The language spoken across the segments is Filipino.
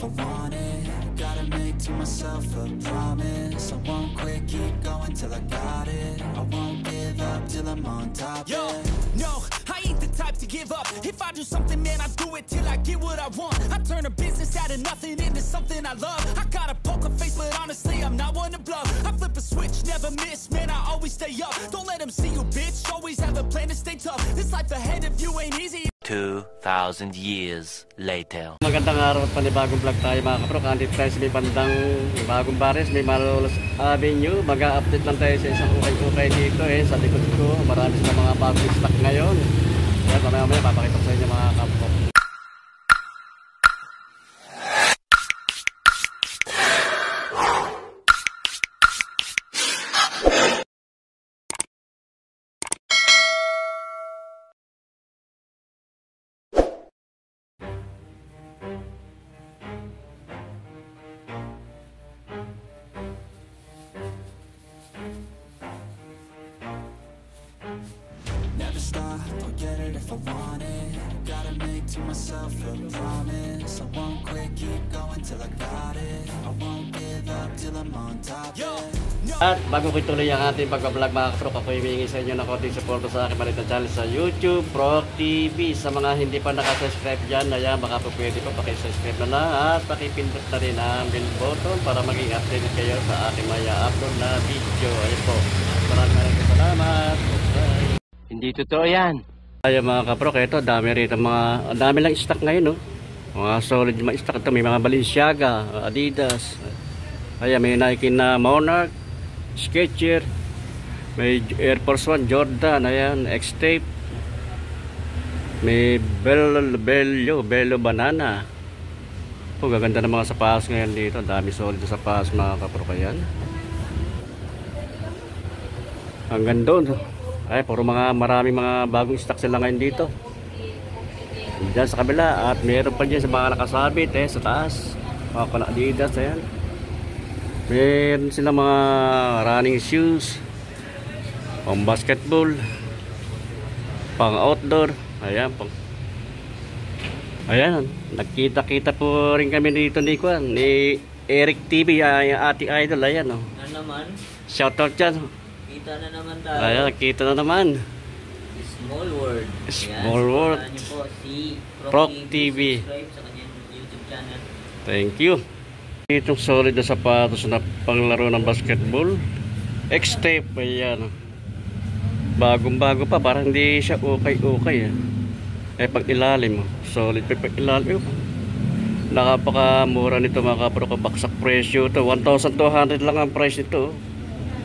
if I want it. Gotta make to myself a promise. I won't quit, keep going till I got it. I won't give up till I'm on top. Yo, no, I ain't the type to give up. If I do something, man, I do it till I get what I want. I turn a business out of nothing into something I love. I got a poker face, but honestly, I'm not one to bluff. I flip a switch, never miss, man, I always stay up. Don't let them see you, bitch, always have a plan to stay tough. This life ahead of you ain't easy. 2,000 years later. Magandang araw at panibagong vlog tayo mga kapro. Andito tayo sa may bandang Bagong Bares, may Malolos Avenue. Mag-a-update lang tayo sa isang ukay-ukay dito sa likod ko. Marami silang mga bagong stock ngayon. Kaya mamaya papakita ko sa inyo mga kapro. Never stop, I'll get it if I want it. Gotta make to myself a promise. I won't quit, keep going till I got it. I won't give up till I'm on top. At bago ko ituloy ang ating pagbablog mga kapro, ako himingi sa inyo ng konting suporta sa aking maliit na channel sa YouTube, Proc TV. Sa mga hindi pa nakasubscribe dyan, ayan, baka po pwede pa pakisubscribe na lang at pakipindot na rin ang bell button para maging updated kayo sa aking maya upload na video. Ayun po, maraming salamat. Bye. Hindi totoo yan. Ayan mga kapro, ito dami rito mga, dami lang stock ngayon, no? Mga solid mga stock ito, may mga Balenciaga, Adidas. Ayan, may Nike na Monarch, Skechers, may Air Force One, Jordan, ayan, X-Tape, may Bello Banana. Oh, gaganda ng mga sapatos ngayon dito, dami solid na sapatos mga kapro. Ayan, hanggang doon. Ay, puro maraming mga bagong stock sila ngayon dito. Diyan sa kabila. At meron pa dyan sa mga nakasabit sa taas. Mga Adidas, ayan. Meron sila mga running shoes, pang basketball, pang outdoor. Ayan, ayan, nagkita-kita po rin kami dito ni Eric TV, yung ating idol. Ayan, oh. Ano naman? Shoutout dyan. Kita na naman tayo. Ayan, kita na naman. Small World. Small World. Niyo po si Proc TV. Subscribe sa kanyang YouTube channel. Thank you. Itong solid na sapatos na panglaro ng basketball. X-Tape, ayan. Bagong-bago pa, parang hindi siya ukay-ukay. Pag ilalim, solid pa pag ilalim. Nakapakamura nito mga kapro, baksak presyo to. 1,200 lang ang price nito.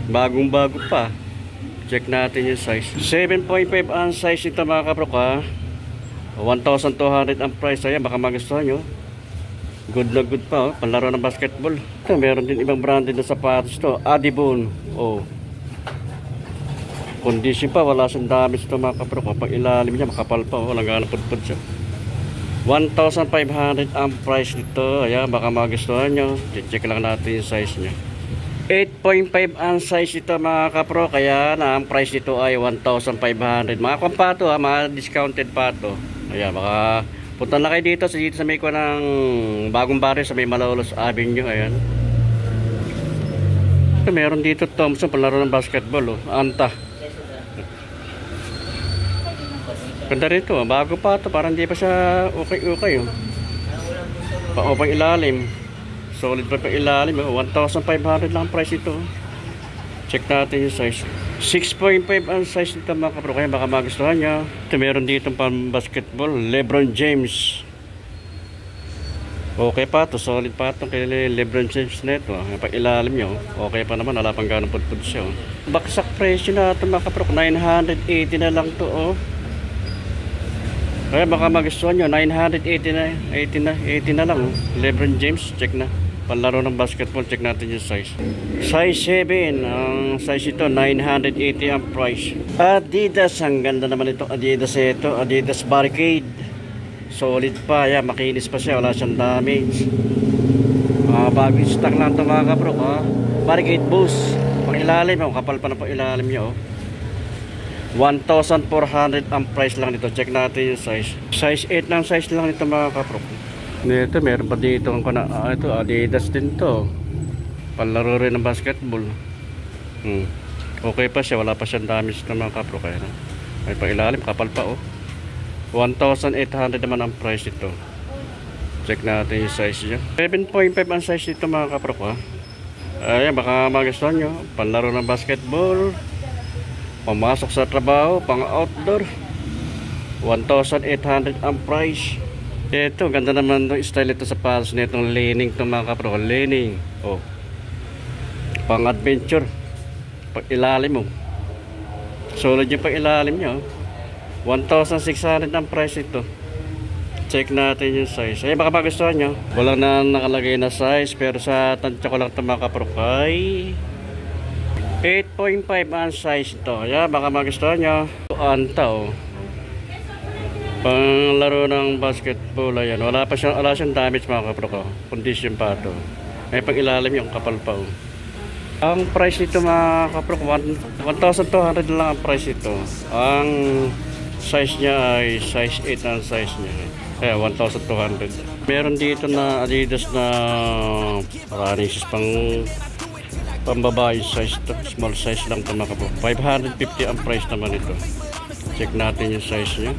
Bagong-bago pa. Check natin yung size. 7.5 ang size nito mga kapro ka. 1,200 ang price. Ayan, baka magustuhan nyo. Good na good pa, panlaro ng basketball. Ito, meron din ibang branded na sapatos to. Adibon. Oh. Condition pa, wala siyang damage ito mga kapro ka. Pag ilalim niya, makapal pa. Walang gana pudpud siya. 1,500 ang price nito. Ayan, baka magustuhan nyo. Check lang natin yung size niya. 8.5 ang size ito mga kapro, kaya na ang price nito ay 1,500. Mga kwampato mga discounted pa to. Ayan, baka punta na kayo dito sa may ko ng Bagong Bares sa may Malolos Avenue. Ayan. Ito, meron dito Thompson, palaro ng basketball. Anta. Ganda rito, bago pa to, parang hindi pa siya okay. Pa-upang ilalim. Solid pa ilalim, 1,500 lang ang price ito. Check natin yung size. 6.5 ang size nito mga kapro, kaya baka magustuhan nyo. Ito meron dito pang basketball, LeBron James. Okay pa to, solid pa to kay LeBron James na ito. Pag ilalim nyo, okay pa naman, wala pang ganong pudpud siya. Baksak presyo na ito mga kapro, 980 na lang to. Kaya baka magustuhan nyo, 980 na lang. LeBron James, check na. Panlaro ng basketball, check natin yung size. Size 7, ang size ito, 980 ang price. Adidas, ang ganda naman ito. Adidas Barricade. Solid pa, yan, makinis pa siya, wala siyang damage. Bagong stock lang ito mga kapro. Barricade Boost. Pang ilalim, kapal pa na pang ilalim nyo. 1,400 ang price lang nito. Check natin yung size. Size 8 lang size lang nito mga kapro. Nito, meron pa dito ang ito, Adidas din to. Palaro rin ng basketball. Okay pa siya, wala pa siyang damage na mga kapro. Kaya may pailalim, kapal pa oh. 1,800 naman ang price ito. Check natin yung size niya. 7.5 ang size nito mga kapro ko. Ayan, baka magustuhan nyo. Panlaro ng basketball, pamasok sa trabaho, pang outdoor. 1,800 ang price. Ito, ganda naman ng style ito sa pads nitong leaning to mga kapro. Leaning, oh, pang adventure. Pag ilalim mo, solid yung pag ilalim nyo. 1,600 ang price ito. Check natin yung size. Ay, baka magustuhan nyo. Walang na nakalagay na size, pero sa tansya ko lang ito mga kapro ay 8.5 ang size ito. Ayan, baka magustuhan nyo. Anta oh, panglaro ng basketball. Ayan, wala siyang damage mga kapro ko. Condition pa ito. May pag ilalim yung kapal pa oh. Ang price nito mga kapro, 1,200 lang ang price ito. Ang size niya ay size 8 ang size niya. Kaya 1,200. Meron dito na Adidas na running shoes pambabae size to. Small size lang ito mga kapro. 550 ang price naman ito. Check natin yung size niya.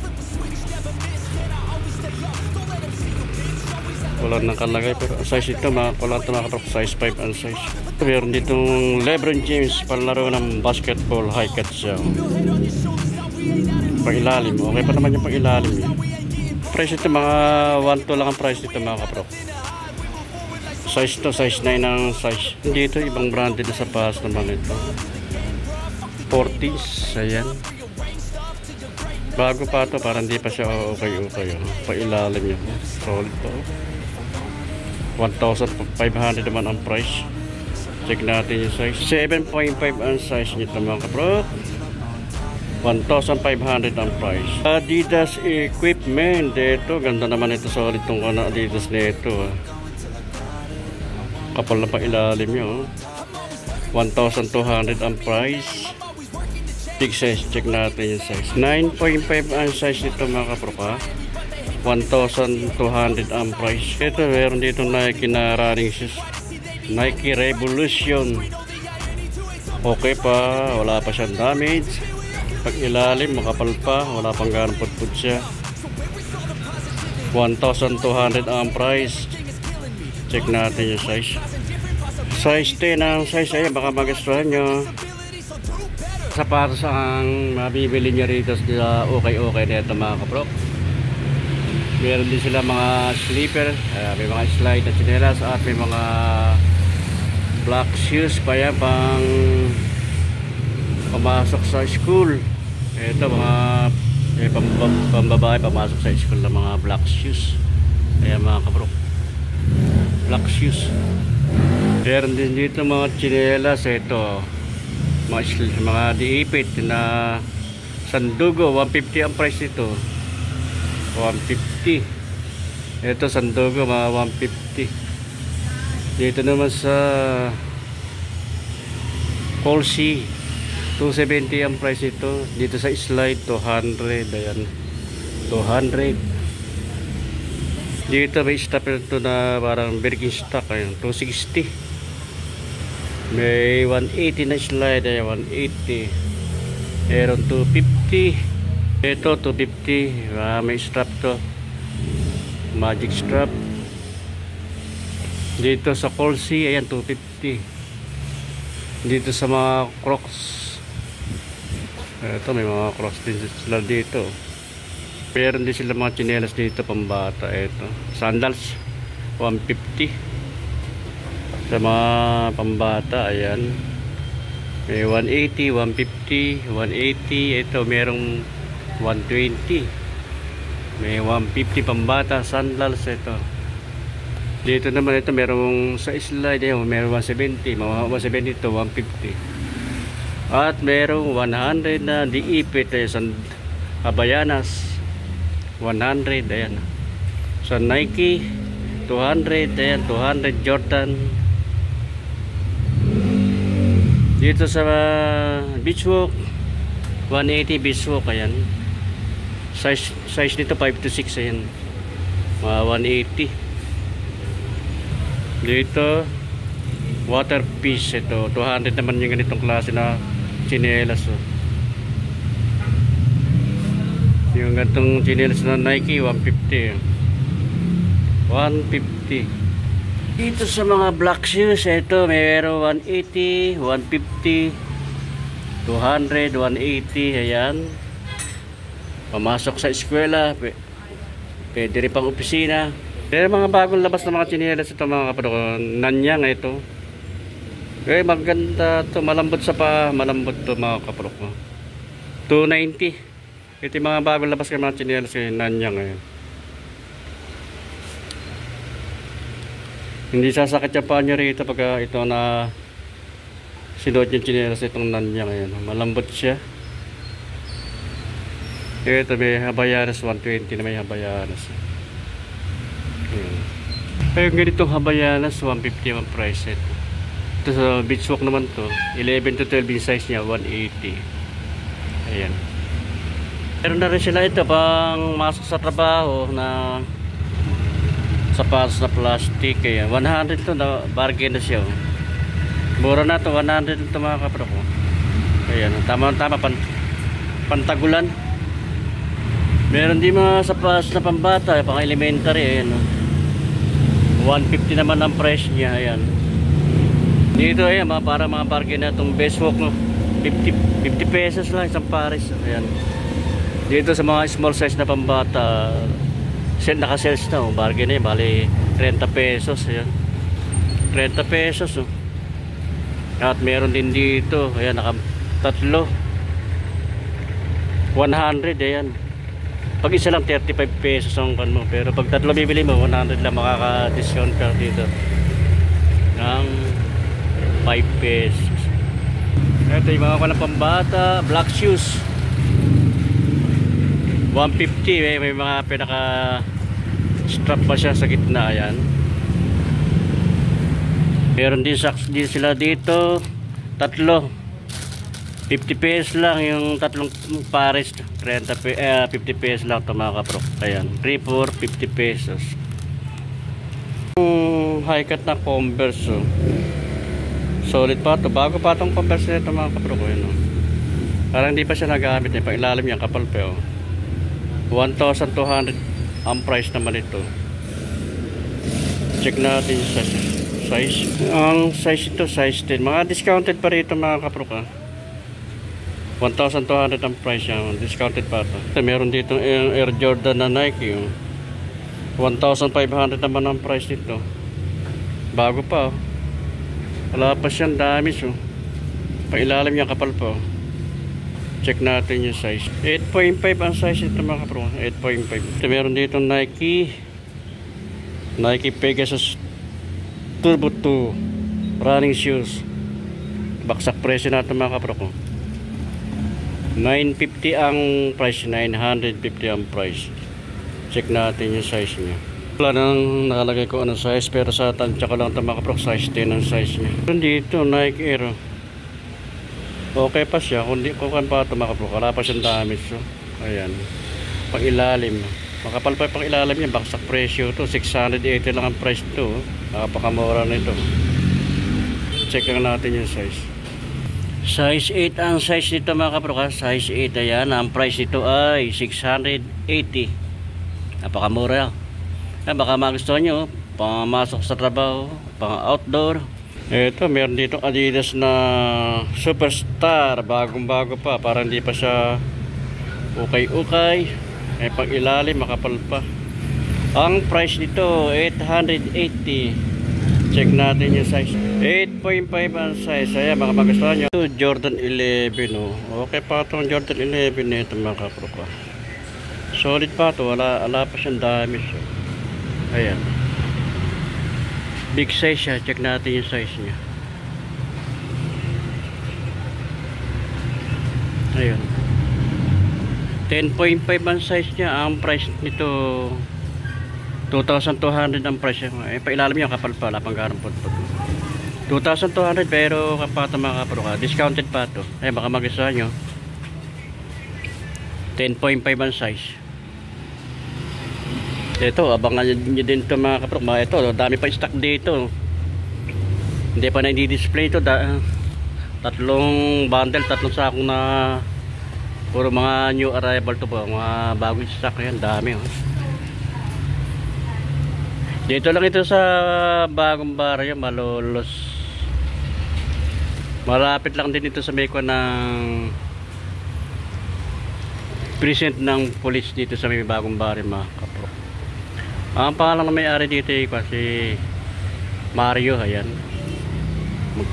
Wala nang kalagay pero size ito mga kapro, size 5 ang size. Meron ditong Lebron James panlaro ng basketball, high cut siya. Pag-ilalim, okay pa naman yung pag-ilalim eh. Price ito mga 1,2 lang ang price nito mga kapro. Size to, size 9 ang size. Dito ibang branded na sapatos naman ito. 40s, ayan. Bago pa ito, parang hindi pa siya okay. Pag-ilalim yun, solid to. 1,500 naman ang price. Check natin yung size. 7.5 ang size nito mga kapro. 1,500 ang price. Adidas equipment. Dito, ganda naman ito. Solid itong Adidas nito. Kapal na pa ilalim nyo. 1,200 ang price. Big size. Check natin yung size. 9.5 ang size nito mga kapro ka. 1,200 ang price. Ito, meron dito Nike na running shoes. Nike Revolution. Okay pa, wala pa siyang damage. Pag ilalim, makapal pa, wala pang ganang putput siya. 1,200 ang price. Check natin yung size. Size 10 ang size. Ayan, baka magustuhan nyo. Sapatos ang mabibili nyo rito sa okay na ito mga kapro. Meron din sila mga slipper, may mga slide na tsinelas at may mga black shoes pa yan pang pumasok sa school. Ito mga pambabae pamasok sa school na mga black shoes. Ayan mga kapro, black shoes. Meron din dito mga tsinelas. Ito mga diipit na sandugo. 150 ang price nito. 150. Ito sandugo mga 150. Dito naman sa Colsey 270 ang price ito. Dito sa slide 200. Ayan, 200. Dito may stopper ito na parang Birkenstock. Ayan, 260. May 180 na slide. Ayan, 180. Meron 250. Ito 250. May strap to, magic strap. Dito sa Colsey, ayan 250. Dito sa mga Crocs, ito may mga Crocs din sila dito. Meron din sila mga tsinelas dito pambata. Ito sandals 150 sa mga pambata. Ayan, may 180, 150, 180. Ito merong 120. May 150 pambata sandals. Ito dito naman, ito merong sa slide, merong 170, mga 170 to 150. At merong 100 na diipit sa Havaianas 100. Ayan, sa Nike 200. Ayan, 200 Jordan. Dito sa Beachwalk 180 Beachwalk. Ayan, size nito 5 to 6. Ayan, mga 180. Dito, water piece ito. 200 naman yung ganitong klase na tsinelas. Oh. Yung ganitong tsinelas na Nike, 150. 150. Dito sa mga black shoes, ito mayroon 180, 150, 200, 180. Ayan. Pamasok sa eskwela, pwede rin pang opisina. Pero mga bagong labas na mga tsinelas ito mga kapatid ko. Nanyang ito. Maganda to, malambot sa pa, malambot to mga kapatid ko. 290. Ito yung mga bagong labas ng mga tsinelas Nanyang ngayon. Hindi sasakit yung paa nyo rito pag ito na sinuot yung tsinelas itong Nanyang ngayon. Malambot siya. Ito may Havaianas 120 na may Havaianas. Pero ganitong Havaianas 150 ang price ito. Ito sa beach walk naman to 11 to 12 yung size niya 180. Ayan. Meron na rin sila ito pang masok sa trabaho na sapatos na plastic. Ayan. 100 to na bargain na siya. Mura na to 100 to mga kapro ko. Ayan. Tama pantagulan. Meron din mga sapatos na pambata, pang elementary, ayan. 150 naman ang price niya, ayan. Dito, ayan, para mga bargain na itong best walk, no? 50 pesos lang, isang pares, ayan. Dito sa mga small size na pambata, naka-sales na, bargain na yun, bali 30 pesos, ayan. 30 pesos, oh. At meron din dito, ayan, tatlo. 100, ayan. Pag isa lang 35 pesos ang kan mo, pero pag tatlo bibili mo 100 lang, makaka-discount ka dito ng 5 pesos. Ito yung mga kanang pambata, black shoes 150. May mga pinaka strap pa siya sa gitna, ayan. Meron din socks din sila dito, tatlo 50 pesos lang yung tatlong pares. 50 pesos lang ito mga kapro. Ayan, 3, 4, 50 pesos. High cut na Converse, oh. Solid pa ito. Bago pa itong Converse na ito mga kapro ko, yun, oh. Parang hindi pa siya nagamit, eh. Pang ilalim yan, kapal pa, oh. 1,200 ang price naman ito. Check natin sa size. Ang size ito, size 10. Mga discounted pa rito mga kapro ka. 1,200 ang price yan. Discounted pa ito. Meron dito Air Jordan na Nike, 1,500 naman ang price dito. Bago pa, oh. Wala pa siyang damage, oh. Pailalim niya, kapal pa, oh. Check natin yung size. 8.5 ang size ito mga kapro. 8.5. Meron dito Nike Pegasus Turbo 2 running shoes. Baksak presyo natin mga kapro ko. 950 ang price, 950 ang price. Check natin yung size niya. Wala nang nakalagay ko anong size, pero sa tansya ko lang ito mga kapro, size 10 ang size niya. Dito Nike Air, okay pa siya, kundi kukan pa ito mga kapro, wala pa siyang damage, so. Ayan, pang ilalim, makapal pa pang ilalim niya. Baksak presyo to, 680 lang ang price to, nakapakamura na ito. Check lang natin yung size. Size 8 ang size nito mga kapro, size 8. Ayan, ang price nito ay 680. Napakamura. Baka magustuhan nyo, pamasok sa trabaho, pang outdoor. Ito, meron dito Adidas na Superstar, bagong bago pa, para hindi pa siya ukay-ukay. Pang ilalim, makapal pa. Ang price nito 880. Check natin yung size. 8.5 ang size. Ayan, baka magustuhan nyo. Jordan 11, oh. Okay pa itong Jordan 11 nito mga kapro ko. Solid pa ito, wala pa siyang damage, oh. Ayan, big size siya. Check natin yung size niya. Ayan, 10.5 ang size niya. Ang price nito 2,200 ang price niya. Pailalim niya, kapal pa, lapang garang pot. 2,200 pero kapata mga kapro ka, discounted pa ito. Ayan, baka magustuhan nyo. 10.5 ang size. Ito, abangan nyo din ito mga kapro. Ito, dami pa stock dito. Hindi pa na i-display ito. Tatlong bundle, tatlong sakong na puro mga new arrival to po, mga bagong stock. Yan, dami oh. Dito lang ito sa Bagong Barrio, Malolos. Malapit lang din ito sa Meko ng present ng police dito sa may Bagong Barrio, mga kapro. Ang pangalan na may-ari dito ay kasi Mario. Ayan,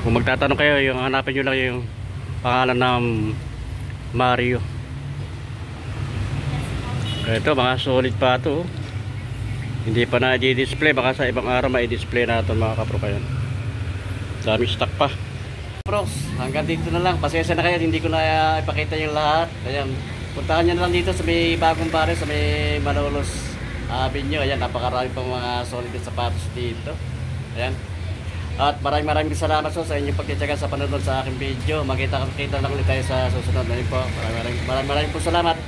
kung magtatanong kayo, yung hanapin nyo lang yung pangalan ng Mario. Ito, mga solid pa ito. Hindi pa na i-display, baka sa ibang araw ma-i-display natin mga kapro. Kayan, dami stock pa. Pros, hanggang dito na lang. Pasensya na kayo, hindi ko na ipakita yung lahat. Ayan, puntahan nyo na lang dito sa may Bagong Barrio, sa may Malolos Avenue. Ayan, napakarami pang mga solid sapatos dito. Ayan. At maraming salamat so sa inyong pagtitiyaga sa panonood sa aking video. Magkita lang ulit tayo sa susunod. Maraming po salamat.